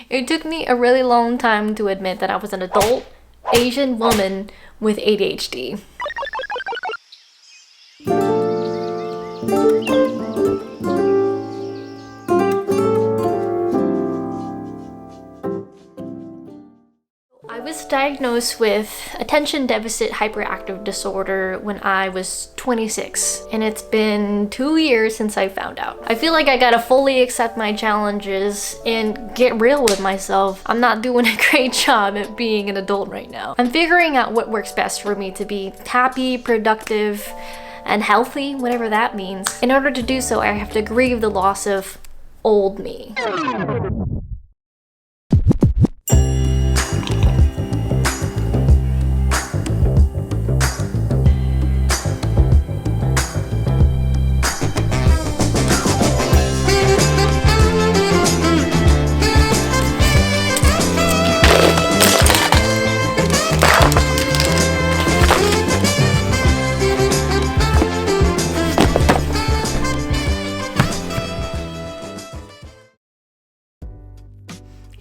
It took me a really long time to admit that I was an adult Asian woman with ADHD. I was diagnosed with attention deficit hyperactive disorder when I was 26, and it's been 2 years since I found out. I feel like I gotta fully accept my challenges and get real with myself. I'm not doing a great job at being an adult right now. I'm figuring out what works best for me to be happy, productive, and healthy, whatever that means. In order to do so, I have to grieve the loss of old me.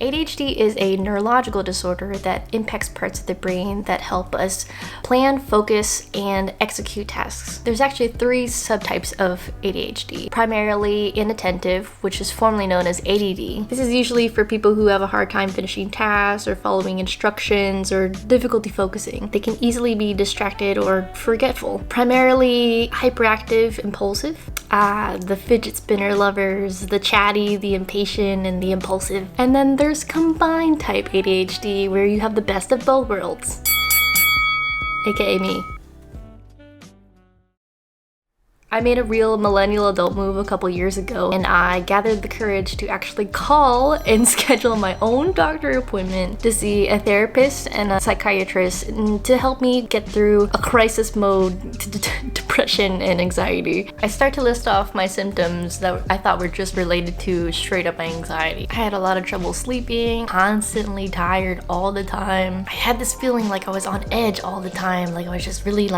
ADHD is a neurological disorder that impacts parts of the brain that help us plan, focus, and execute tasks. There's actually 3 subtypes of ADHD, primarily inattentive, which is formerly known as ADD. This is usually for people who have a hard time finishing tasks or following instructions or difficulty focusing. They can easily be distracted or forgetful. Primarily hyperactive, impulsive. The fidget spinner lovers, the chatty, the impatient, and the impulsive. And then there's combined type ADHD, where you have the best of both worlds, aka me. I made a real millennial adult move a couple years ago, and I gathered the courage to actually call and schedule my own doctor appointment to see a therapist and a psychiatrist to help me get through a crisis mode to depression and anxiety. I start to list off my symptoms that I thought were just related to straight up anxiety. I had a lot of trouble sleeping, constantly tired all the time. I had this feeling like I was on edge all the time, like I was just really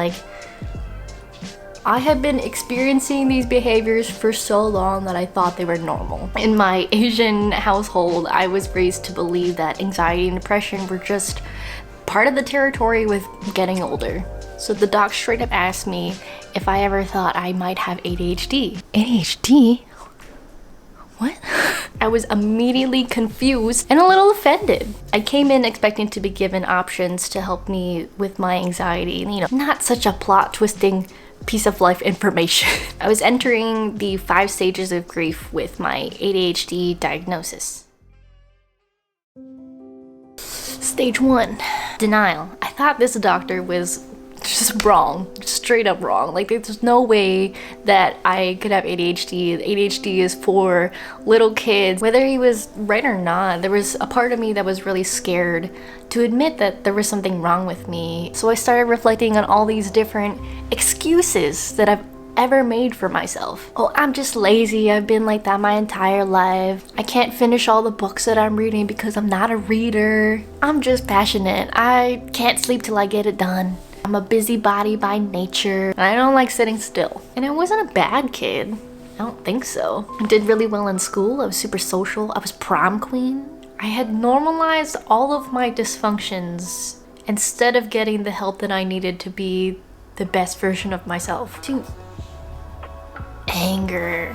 I had been experiencing these behaviors for so long that I thought they were normal. In my Asian household, I was raised to believe that anxiety and depression were just part of the territory with getting older. So the doc straight up asked me if I ever thought I might have ADHD. ADHD? What? I was immediately confused and a little offended. I came in expecting to be given options to help me with my anxiety, not such a plot twisting piece of life information. I was entering the 5 stages of grief with my ADHD diagnosis. Stage 1, denial. I thought this doctor was just wrong, straight up wrong. Like, there's no way that I could have ADHD. ADHD is for little kids. Whether he was right or not, there was a part of me that was really scared to admit that there was something wrong with me. So I started reflecting on all these different excuses that I've ever made for myself. Oh, I'm just lazy. I've been like that my entire life. I can't finish all the books that I'm reading because I'm not a reader. I'm just passionate. I can't sleep till I get it done. I'm a busybody by nature, and I don't like sitting still. And I wasn't a bad kid. I don't think so. I did really well in school. I was super social. I was prom queen. I had normalized all of my dysfunctions instead of getting the help that I needed to be the best version of myself. To anger.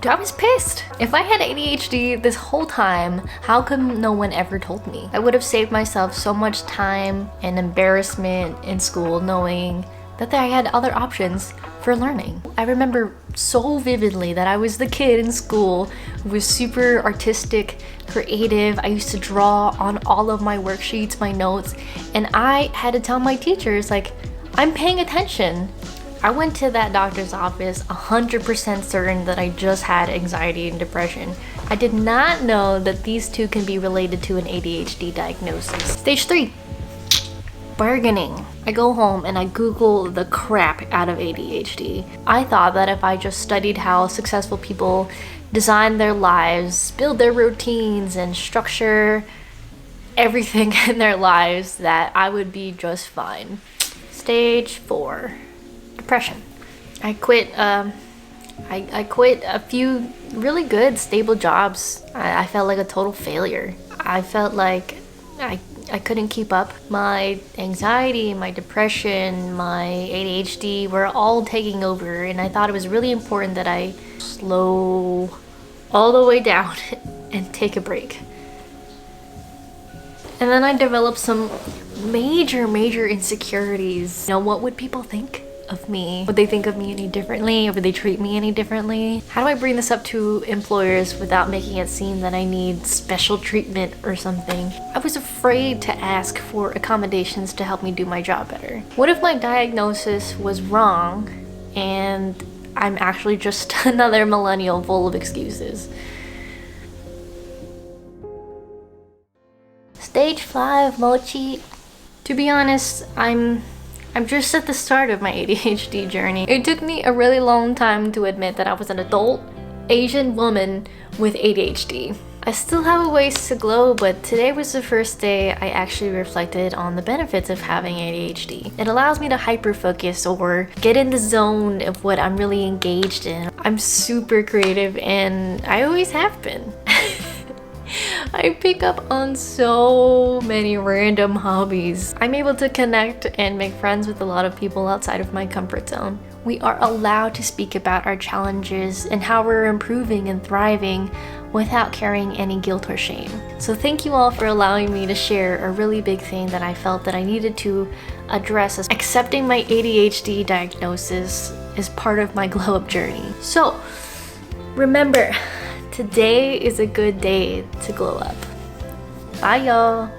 I was pissed. If I had ADHD this whole time, how come no one ever told me? I would have saved myself so much time and embarrassment in school knowing that I had other options for learning. I remember so vividly that I was the kid in school who was super artistic, creative. I used to draw on all of my worksheets, my notes, and I had to tell my teachers, I'm paying attention. I went to that doctor's office 100% certain that I just had anxiety and depression. I did not know that these two can be related to an ADHD diagnosis. Stage 3, bargaining. I go home and I Google the crap out of ADHD. I thought that if I just studied how successful people design their lives, build their routines, and structure everything in their lives, that I would be just fine. Stage 4, depression. I quit I quit a few really good, stable jobs. I felt like a total failure. I felt like I couldn't keep up. My anxiety, my depression, my ADHD were all taking over, and I thought it was really important that I slow all the way down and take a break. And then I developed some major insecurities. You know, what would people think of me? Would they think of me any differently? Or would they treat me any differently? How do I bring this up to employers without making it seem that I need special treatment or something? I was afraid to ask for accommodations to help me do my job better. What if my diagnosis was wrong and I'm actually just another millennial full of excuses? Stage 5, Mochi. To be honest, I'm just at the start of my ADHD journey. It took me a really long time to admit that I was an adult Asian woman with ADHD. I still have a ways to glow, but today was the first day I actually reflected on the benefits of having ADHD. It allows me to hyper-focus or get in the zone of what I'm really engaged in. I'm super creative and I always have been. I pick up on so many random hobbies. I'm able to connect and make friends with a lot of people outside of my comfort zone. We are allowed to speak about our challenges and how we're improving and thriving without carrying any guilt or shame. So thank you all for allowing me to share a really big thing that I felt that I needed to address, as accepting my ADHD diagnosis is part of my glow up journey. So remember, today is a good day to glow up. Bye y'all.